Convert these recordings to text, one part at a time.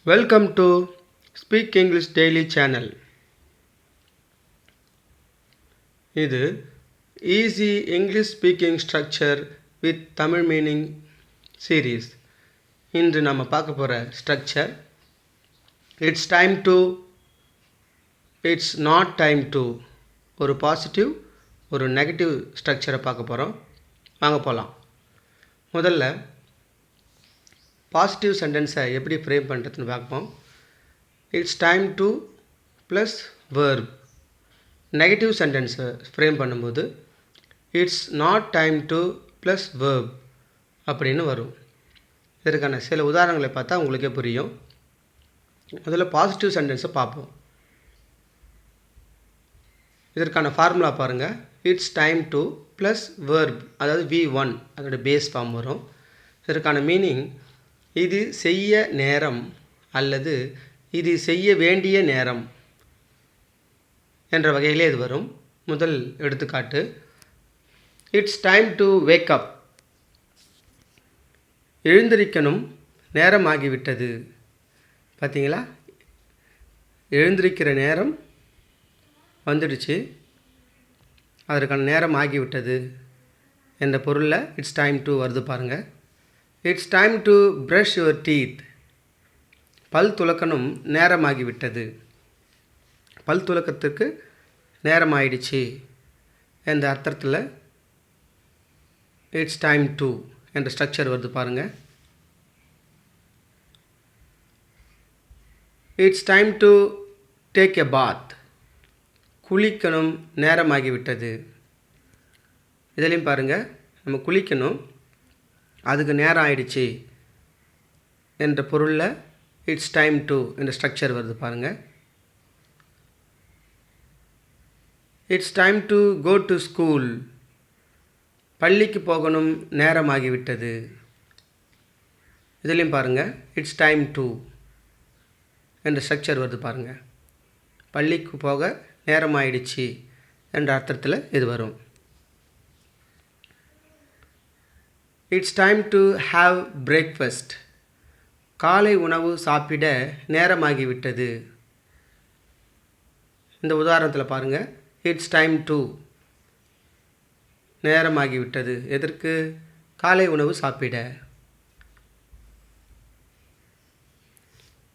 Welcome to Speak English Daily Channel. இது Easy English Speaking Structure with Tamil Meaning Series. இன்று நம்ம பார்க்க போகிற structure It's time to, It's not time to. ஒரு positive ஒரு negative ஸ்ட்ரக்சரை பார்க்க போகிறோம். வாங்க போகலாம். முதல்ல பாசிட்டிவ் சென்டென்ஸை எப்படி ஃப்ரேம் பண்ணுறதுன்னு பார்ப்போம். It's time to plus verb. Negative சென்டென்ஸை ஃப்ரேம் பண்ணும்போது it's not time to plus verb அப்படின்னு வரும். இதற்கான சில உதாரணங்களை பார்த்தா உங்களுக்கே புரியும். முதல்ல பாசிட்டிவ் சென்டென்ஸை பார்ப்போம். இதற்கான ஃபார்முலா பாருங்கள். It's time to plus verb, அதாவது V1 அதோட பேஸ் ஃபார்ம் வரும். இதற்கான மீனிங் இது செய்ய நேரம் அல்லது இது செய்ய வேண்டிய நேரம் என்ற வகையிலே இது வரும். முதல் எடுத்துக்காட்டு, it's time to wake up. எழுந்திருக்கணும், நேரமாகிவிட்டது. பார்த்தீங்களா, எழுந்திருக்கிற நேரம் வந்துடுச்சு, அதற்கான நேரம் ஆகிவிட்டது என்ற பொருளில் இட்ஸ் டைம் டு வருது பாருங்கள். It's time to brush your teeth. பல் துலக்கணும், நேரமாகிவிட்டது. பல் துலக்கத்திற்கு நேரம் ஆயிடுச்சு என்ற அர்த்தத்தில் இட்ஸ் டைம் டு என்ற ஸ்ட்ரக்சர் வருது பாருங்கள். It's time to take a bath. குளிக்கணும், நேரமாகிவிட்டது. இதிலையும் பாருங்கள், நம்ம குளிக்கணும், அதுக்கு நேரம் ஆயிடுச்சு என்ற பொருளில் இட்ஸ் டைம் டு என்ற ஸ்ட்ரக்சர் வருது பாருங்கள். It's time to go to school. பள்ளிக்கு போகணும், நேரமாகிவிட்டது. இதுலேயும் பாருங்கள், இட்ஸ் டைம் டு என்ற ஸ்ட்ரக்சர் வருது பாருங்கள். பள்ளிக்கு போக நேரமாயிடுச்சு என்ற அர்த்தத்தில் இது வரும். It's time to have breakfast. காலை உணவு சாப்பிட நேரமாகிவிட்டது. இந்த உதாரணத்தில் பாருங்கள், இட்ஸ் டைம் டு நேரமாகிவிட்டது. எதற்கு? காலை உணவு சாப்பிட.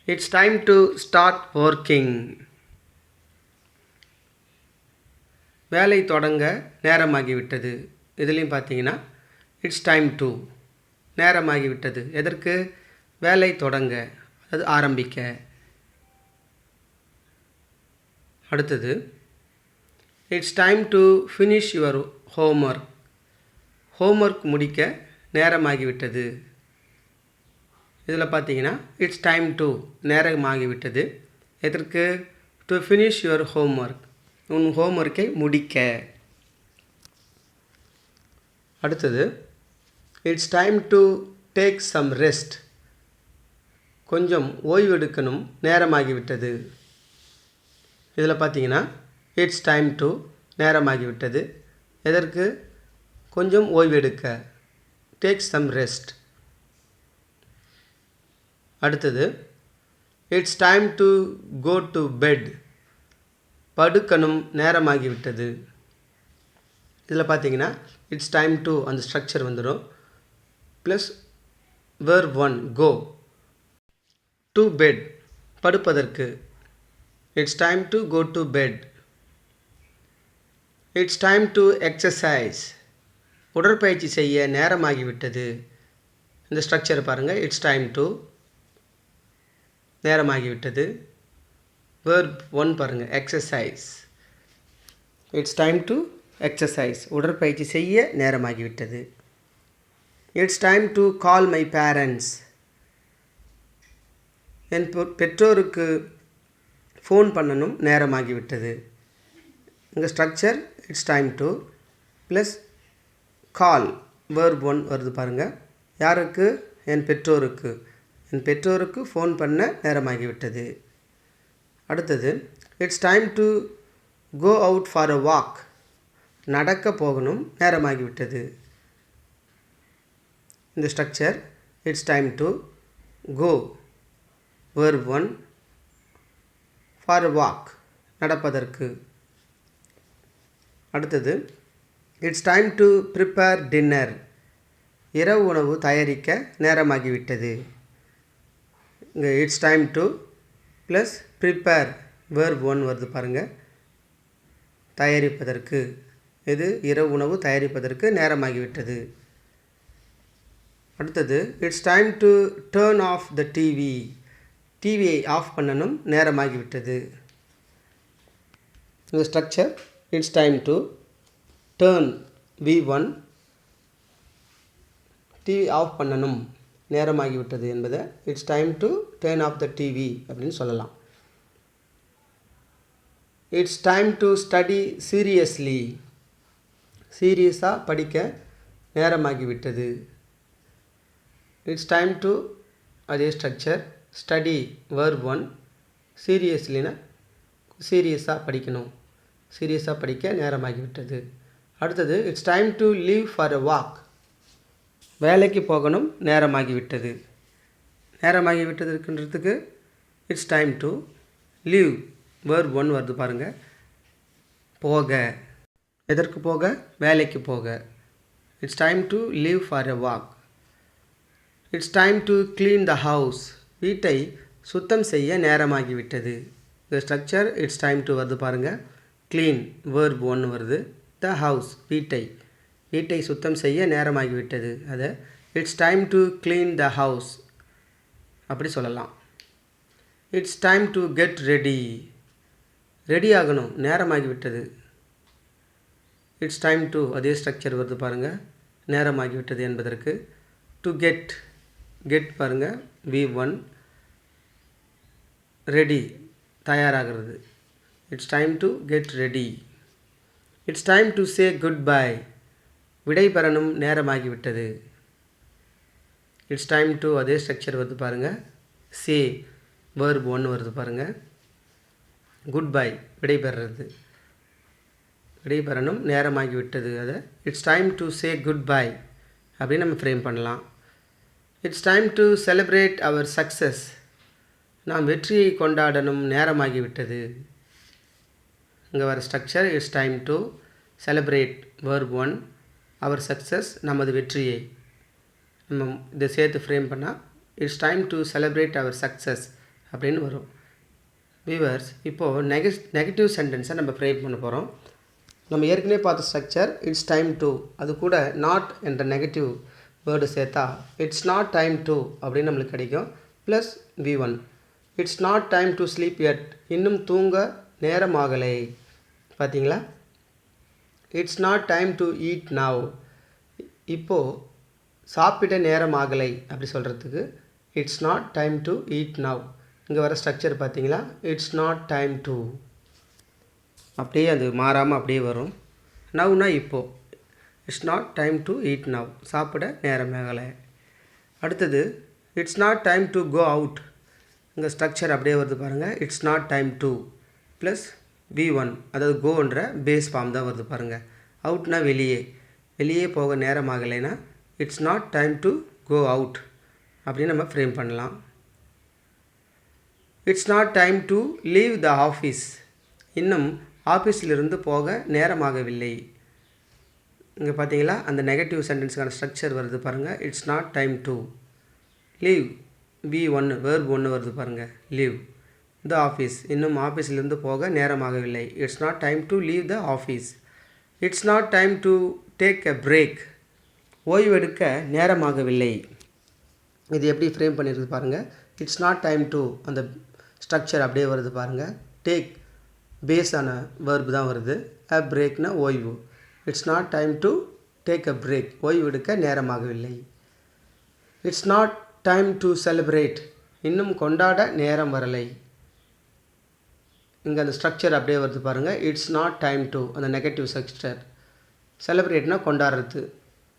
It's time to start working. வேலை தொடங்க நேரமாகிவிட்டது. இதுலேயும் பார்த்தீங்கன்னா இட்ஸ் டைம் டு நேரமாகிவிட்டது. எதற்கு? வேலை தொடங்க, அது ஆரம்பிக்க. அடுத்தது, it's time to finish your homework. Homework முடிக்க நேரமாகிவிட்டது. இதில் பார்த்தீங்கன்னா இட்ஸ் டைம் டு நேரமாகிவிட்டது. எதற்கு? டு ஃபினிஷ் யுவர் ஹோம்ஒர்க், உன் ஹோம்ஒர்க்கை முடிக்க. அடுத்தது, it's time to take some rest. கொஞ்சம் ஓய்வெடுக்கணும், நேரமாகிவிட்டது. இதில் பார்த்தீங்கன்னா இட்ஸ் டைம் டு நேரமாகிவிட்டது. எதற்கு? கொஞ்சம் ஓய்வெடுக்க, டேக் சம் ரெஸ்ட். அடுத்தது, it's time to go to bed. படுக்கணும், நேரமாகிவிட்டது. இதில் பார்த்தீங்கன்னா இட்ஸ் டைம் டு அந்த ஸ்ட்ரக்சர் வந்துடும், plus verb 1 go. To bed, படுப்பதற்கு. It's time to go to bed. It's time to exercise. உடற்பயிற்சி செய்ய நேரமாகிவிட்டது. இந்த ஸ்ட்ரக்சரை பாருங்கள், இட்ஸ் டைம் டு நேரமாகிவிட்டது. verb 1 பாருங்கள், exercise. It's time to exercise, உடற்பயிற்சி செய்ய நேரமாகிவிட்டது. It's time to call my parents. என் பெற்றோருக்கு ஃபோன் பண்ணணும், நேரமாகிவிட்டது. இங்கே structure it's time to plus call verb 1 வருது பாருங்கள். யாருக்கு? என் பெற்றோருக்கு. என் பெற்றோருக்கு ஃபோன் பண்ண நேரமாகிவிட்டது. அடுத்தது, it's time to go out for a walk. நடக்க போகணும், நேரமாகிவிட்டது. இந்த structure it's time to go verb 1 for a walk நடப்பதற்கு. அடுத்தது it's time to prepare dinner இரவு உணவு தயாரிக்க நேரமாகிவிட்டது. இங்கே it's time to plus prepare verb 1 வருது பாருங்கள். தயாரிப்பதற்கு, இது இரவு உணவு தயாரிப்பதற்கு நேரமாகிவிட்டது. அடுத்தது it's time to turn off the TV டிவியை ஆஃப் பண்ணணும் நேரமாகிவிட்டது. இந்த structure it's time to turn V1 TV off பண்ணணும் நேரமாகிவிட்டது என்பதை it's time to turn off the TV அப்படின்னு சொல்லலாம். It's time to study seriously சீரியஸாக படிக்க நேரமாகிவிட்டது. இட்ஸ் டைம் டு அதே ஸ்ட்ரக்சர் ஸ்டடி verb 1 சீரியஸ்லினா சீரியஸாக படிக்கணும், சீரியஸாக படிக்க நேரமாகிவிட்டது. அடுத்தது it's time to leave for a walk வேலைக்கு போகணும் நேரமாகிவிட்டது. நேரமாகிவிட்டதுன்றதுக்கு it's time to leave verb 1 வருது பாருங்கள். போக, எதற்கு போக? வேலைக்கு போக. It's time to leave for a walk. It's time to clean the house வீட்டை சுத்தம் செய்ய நேரமாகிவிட்டது. இந்த ஸ்ட்ரக்சர் இட்ஸ் டைம் டு வருது பாருங்கள். க்ளீன் verb 1 வருது. த ஹவுஸ் வீட்டை சுத்தம் செய்ய நேரமாகிவிட்டது. அதை it's time to clean the house அப்படி சொல்லலாம். It's time to get ready ready ஆகணும் நேரமாகிவிட்டது. இட்ஸ் டைம் டு அதே ஸ்ட்ரக்சர் வருது பாருங்கள். நேரமாகிவிட்டது என்பதற்கு டு கெட் பாருங்கள் V1 ரெடி தயாராகிறது. It's time to get ready. It's time to say good by விடை பெறணும் நேரமாகிவிட்டது. இட்ஸ் டைம் டு அதே ஸ்ட்ரக்சர் வருது பாருங்கள். சே verb 1 வருது பாருங்கள். குட் பை விடை பெறுறது, விடை பெறணும் நேரமாகிவிட்டது. அதை it's time to say good bye அப்படின்னு நம்ம ஃப்ரேம் பண்ணலாம். It's time to celebrate our success நாம் வெற்றியை கொண்டாடணும் நேரமாகிவிட்டது. இங்கே வர structure it's time to celebrate verb 1 our success நமது வெற்றியை நம்ம இதை சேர்த்து ஃப்ரேம் பண்ணால் it's time to celebrate our success அப்படின்னு வரும். வியூவர்ஸ், இப்போது நெகட்டிவ் சென்டென்ஸை நம்ம ஃப்ரேம் பண்ண போகிறோம். நம்ம ஏற்கனவே பார்த்த ஸ்ட்ரக்சர் இட்ஸ் டைம் டு, அது கூட நாட் என்ற நெகட்டிவ் வேர்டு சேர்த்தா இட்ஸ் நாட் டைம் டு அப்படின்னு நம்மளுக்கு கிடைக்கும். Plus V1 it's not time to sleep yet இன்னும் தூங்க நேரமாகலை. பார்த்தீங்களா? It's not time to eat now இப்போது சாப்பிட நேரமாகலை அப்படி சொல்கிறதுக்கு it's not time to eat now. இங்கே வர ஸ்ட்ரக்சர் பார்த்தீங்களா? இட்ஸ் நாட் டைம் டு அப்படியே அது மாறாமல் அப்படியே வரும். நவ்னா இப்போது. It's not time to eat now சாப்பிட நேரமாகலை. அடுத்தது it's not time to go out. இங்கே ஸ்ட்ரக்சர் அப்படியே வருது பாருங்கள். It's not time to plus V1 அதாவது கோன்ற பேஸ் ஃபார்ம் தான் வருது பாருங்கள். அவுட்னா வெளியே போக நேரமாகலைன்னா it's not time to go out அப்படின்னு நம்ம ஃப்ரேம் பண்ணலாம். It's not time to leave the office இன்னும் ஆஃபீஸிலிருந்து போக நேரமாகவில்லை. இங்கே பார்த்தீங்களா அந்த நெகட்டிவ் சென்டென்ஸுக்கான ஸ்ட்ரக்சர் வருது பாருங்கள். It's not time to leave V1 verb 1 வருது பாருங்கள். லீவ் த ஆஃபீஸ் இன்னும் ஆஃபீஸிலிருந்து போக நேரமாகவில்லை. It's not time to leave the office. It's not time to take a break ஓய்வெடுக்க நேரமாகவில்லை. இது எப்படி ஃப்ரேம் பண்ணியிருக்கு பாருங்கள். இட்ஸ் நாட் டைம் டு அந்த ஸ்ட்ரக்சர் அப்படியே வருது பாருங்கள். டேக் பேஸான verb தான் வருது. அ பிரேக்னா ஓய்வு. It's not time to take a break ஓய்வெடுக்க நேரமாகவில்லை. It's not time to celebrate இன்னும் கொண்டாட நேரம் வரலை. இங்கே அந்த ஸ்ட்ரக்சர் அப்படியே வருது பாருங்கள். இட்ஸ் நாட் டைம் டு அந்த நெகட்டிவ் ஸ்ட்ரக்சர். செலிப்ரேட்னா கொண்டாடுறது,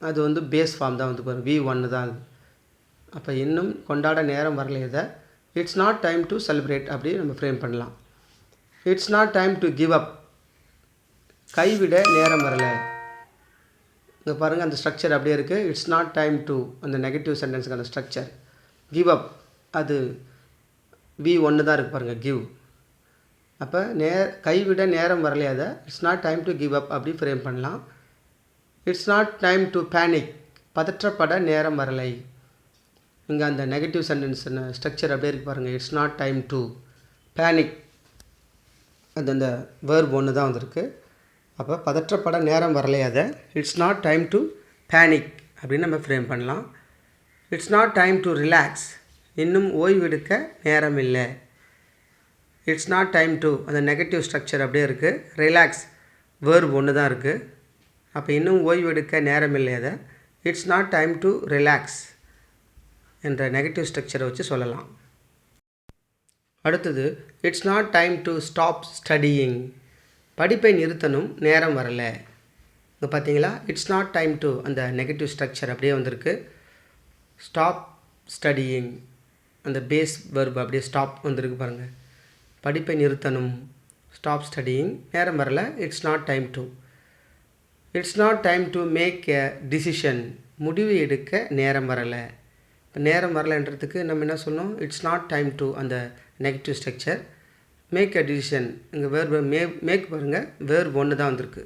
அது வந்து பேஸ் ஃபார்ம் தான் வந்து பாருங்கள். V1 தான் அது. அப்போ இன்னும் கொண்டாட நேரம் வரலை. இதை it's not time to celebrate அப்படி நம்ம ஃப்ரேம் பண்ணலாம். It's not time to give அப் கைவிட நேரம் வரலை. இங்கே பாருங்கள் அந்த ஸ்ட்ரக்சர் அப்படியே இருக்குது. இட்ஸ் நாட் டைம் டு அந்த நெகட்டிவ் சென்டென்ஸுக்கான ஸ்ட்ரக்சர். கிவ் அப் அது வி ஒன்று தான் இருக்குது பாருங்கள், கிவ். அப்போ கைவிட நேரம் வரலையாத it's not time to give up அப்படி ஃப்ரேம் பண்ணலாம். It's not time to panic, பதற்றப்பட நேரம் வரலை. இங்கே அந்த நெகட்டிவ் சென்டென்ஸ் ஸ்ட்ரக்சர் அப்படியே இருக்கு பாருங்கள். It's not time to panic, அது அந்த வேர்ப் ஒன்று தான் வந்திருக்கு. அப்போ பதற்றப்பட நேரம் வரலையாத it's not time to panic அப்படின்னு நம்ம ஃப்ரேம் பண்ணலாம். It's not time to relax, இன்னும் ஓய்வெடுக்க நேரம் இல்லை. இட்ஸ் நாட் டைம் டு, அந்த நெகட்டிவ் ஸ்ட்ரக்சர் அப்படியே இருக்குது. ரிலாக்ஸ் வேர்ப் ஒன்று தான் இருக்குது. அப்போ இன்னும் ஓய்வெடுக்க நேரம் இல்லை. அதை it's not time to relax என்ற நெகட்டிவ் ஸ்ட்ரக்சரை வச்சு சொல்லலாம். அடுத்தது it's not time to stop studying, படிப்பை நிறுத்தணும் நேரம் வரலை. இங்கே பார்த்தீங்களா, இட்ஸ் நாட் டைம் டு அந்த நெகட்டிவ் ஸ்ட்ரக்சர் அப்படியே வந்திருக்கு. ஸ்டாப் ஸ்டடியிங், அந்த பேஸ் வெர்ப் அப்படியே ஸ்டாப் வந்திருக்கு பாருங்கள். படிப்பை நிறுத்தணும், ஸ்டாப் ஸ்டடியிங், நேரம் வரலை. It's not time to. It's not time to make a decision, முடிவு எடுக்க நேரம் வரலை. இப்போ நேரம் வரலைன்றதுக்கு நம்ம என்ன சொன்னோம், இட்ஸ் நாட் டைம் டு அந்த negative structure. Make a decision, இங்கே வேர்பு மேக் பாருங்கள், வேர்ப் ஒன்று தான் வந்திருக்கு.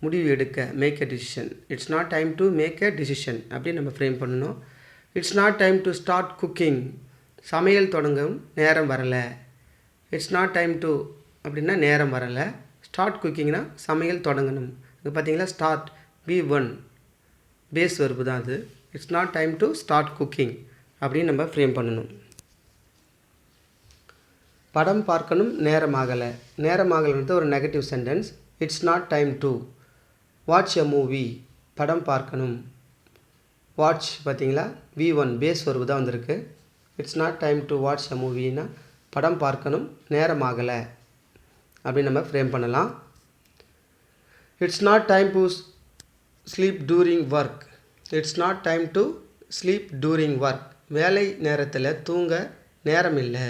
முடிவு எடுக்க, make a decision. It's not time to make a decision அப்படின்னு நம்ம ஃப்ரேம் பண்ணணும். It's not time to start cooking, சமையல் தொடங்கும் நேரம் வரலை. இட்ஸ் நாட் டைம் டு அப்படின்னா நேரம் வரலை. ஸ்டார்ட் குக்கிங்னா சமையல் தொடங்கணும். இது பார்த்தீங்களா, ஸ்டார்ட் B1 பேஸ் வெர்பு தான் அது. It's not time to start cooking அப்படின்னு நம்ம ஃப்ரேம் பண்ணணும். படம் பார்க்கணும் நேரமாகலை. நேரமாகலைன்றது ஒரு negative sentence. It's not time to watch a movie, படம் பார்க்கணும். வாட்ச் பார்த்தீங்களா, V1 பேஸ் வெர்பு தான் வந்திருக்கு. It's not time to watch a மூவின்னா படம் பார்க்கணும் நேரமாகலை அப்படின்னு நம்ம ஃப்ரேம் பண்ணலாம். It's not time to sleep during work. It's not time to sleep during work, வேலை நேரத்தில் தூங்க நேரம் இல்லை.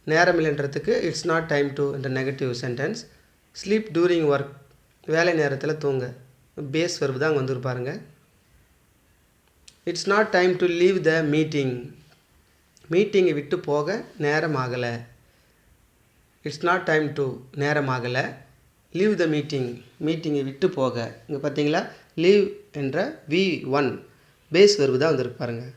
நேரம் இல்லைன்றதுக்கு இட்ஸ் நாட் டைம் டு என்ற negative sentence. Sleep during work, வேலை நேரத்தில் தூங்க, பேஸ் வெர்பு தான் அங்கே வந்துருப்பாருங்க. It's not time to leave the meeting, மீட்டிங்கை விட்டு போக நேரம் ஆகலை. இட்ஸ் நாட் டைம் டு நேரம் ஆகலை. லீவ் த மீட்டிங், மீட்டிங்கை விட்டு போக. இங்கே பார்த்தீங்களா, லீவ் என்ற V1 பேஸ் வெர்பு தான் வந்திருக்கு பாருங்கள்.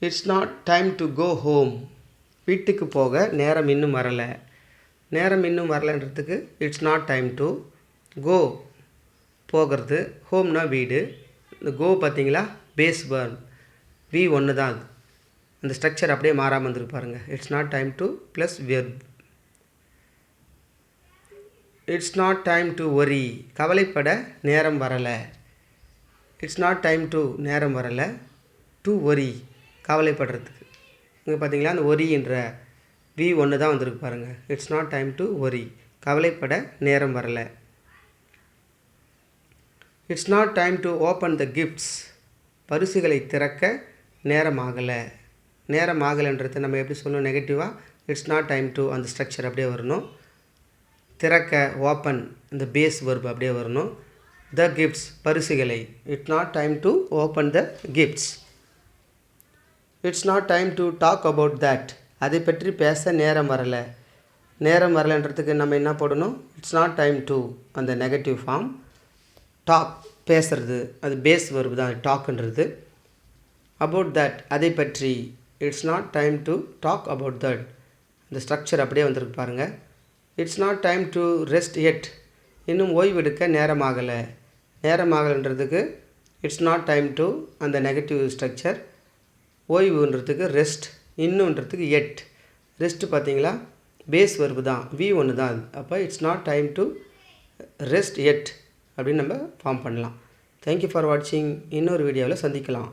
It's not time to go home, வீட்டுக்கு போக நேரம் இன்னும் வரலை. நேரம் இன்னும் வரலைன்றதுக்கு it's not time to. Go போகிறது, ஹோம்னா வீடு. இந்த கோ பார்த்தீங்களா, பேஸ் வேர்ப் V1 தான் அது. அந்த ஸ்ட்ரக்சர் அப்படியே மாறாமல் வந்துருக்கு பாருங்கள். It's not time to plus verb. It's not time to worry, கவலைப்பட நேரம் வரலை. இட்ஸ் நாட் டைம் டு நேரம் வரலை. டு ஒரி, கவலைப்படுறதுக்கு. இங்கே பார்த்தீங்களா, அந்த ஒரி என்ற V1 தான் வந்திருக்கு பாருங்கள். It's not time to worry, கவலைப்பட நேரம் வரலை. It's not time to open the gifts, பரிசுகளை திறக்க நேரம் ஆகலை. நேரம் ஆகலைன்றது நம்ம எப்படி சொல்லணும், நெகட்டிவாக. இட்ஸ் நாட் டைம் டு அந்த ஸ்ட்ரக்சர் அப்படியே வரணும். திறக்க, ஓப்பன், இந்த பேஸ் வெர்பு அப்படியே வரணும். த கிஃப்ட்ஸ், பரிசுகளை. It's not time to open the gifts. It's not time to talk about that, அதை பற்றி பேச நேரம் வரலை. நேரம் வரலைன்றதுக்கு நம்ம என்ன போடணும், இட்ஸ் நாட் டைம் டு அந்த நெகட்டிவ் ஃபார்ம். டாக், பேசுறது, அது பேஸ் வெர்பு தான் டாக்ன்றது. அபவுட் தட், அதை பற்றி. It's not time to talk about that, இந்த ஸ்ட்ரக்சர் அப்படியே வந்திருக்கு பாருங்கள். It's not time to rest yet, இன்னும் ஓய்வெடுக்க நேரமாகலை. நேரமாகலைன்றதுக்கு இட்ஸ் நாட் டைம் டு அந்த நெகட்டிவ் ஸ்ட்ரக்சர். ஓய்வுன்றதுக்கு ரெஸ்ட், இன்னுன்றதுக்கு எட். ரெஸ்ட் பார்த்தீங்களா, பேஸ் வெர்பு தான், V1 தான் அது. அப்போ it's not time to rest yet அப்படின்னு நம்ம ஃபார்ம் பண்ணலாம். தேங்க்யூ ஃபார் வாட்சிங். இன்னொரு வீடியோவில் சந்திக்கலாம்.